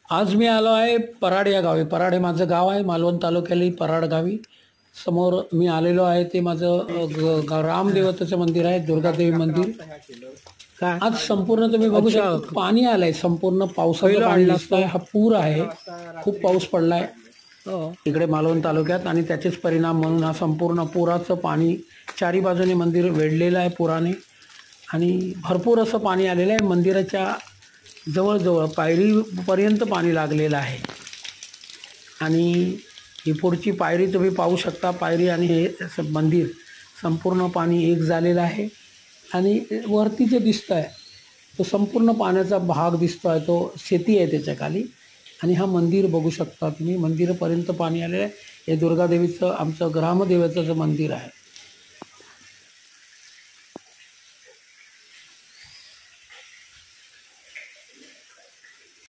आज मी आलो आहे पराड या गावी. पराड हे माझं गाव आहे, मालवण तालुक्यातील पराड गावी. समोर मी आलेलो आहे ते माझं रामदेवतेचं मंदिर आहे, दुर्गादेवी मंदिर. काय आज संपूर्ण तुम्ही बघू शकता पाणी आलंय, संपूर्ण पावसाचं पाणी दिसतंय. हा पूर आहे, खूप पाऊस पडलाय इकडे मालवण तालुक्यात आणि त्याचेच परिणाम म्हणून हा संपूर्ण पुराचं पाणी चारी बाजूने मंदिर वेढलेलं आहे पुराने आणि भरपूर असं पाणी आलेलं आहे. मंदिराच्या जवळजवळ पायरीपर्यंत पाणी लागलेलं आहे आणि ही पुढची पायरी तुम्ही पाहू शकता. पायरी आणि हे मंदिर संपूर्ण पाणी एक झालेलं आहे आणि वरती जे दिसतं आहे तो संपूर्ण पाण्याचा भाग दिसतो आहे, तो शेती आहे त्याच्या खाली. आणि हा मंदिर बघू शकता तुम्ही, मंदिरापर्यंत पाणी आलेलं आहे. हे दुर्गादेवीचं आमचं ग्रामदेवतेचं मंदिर आहे.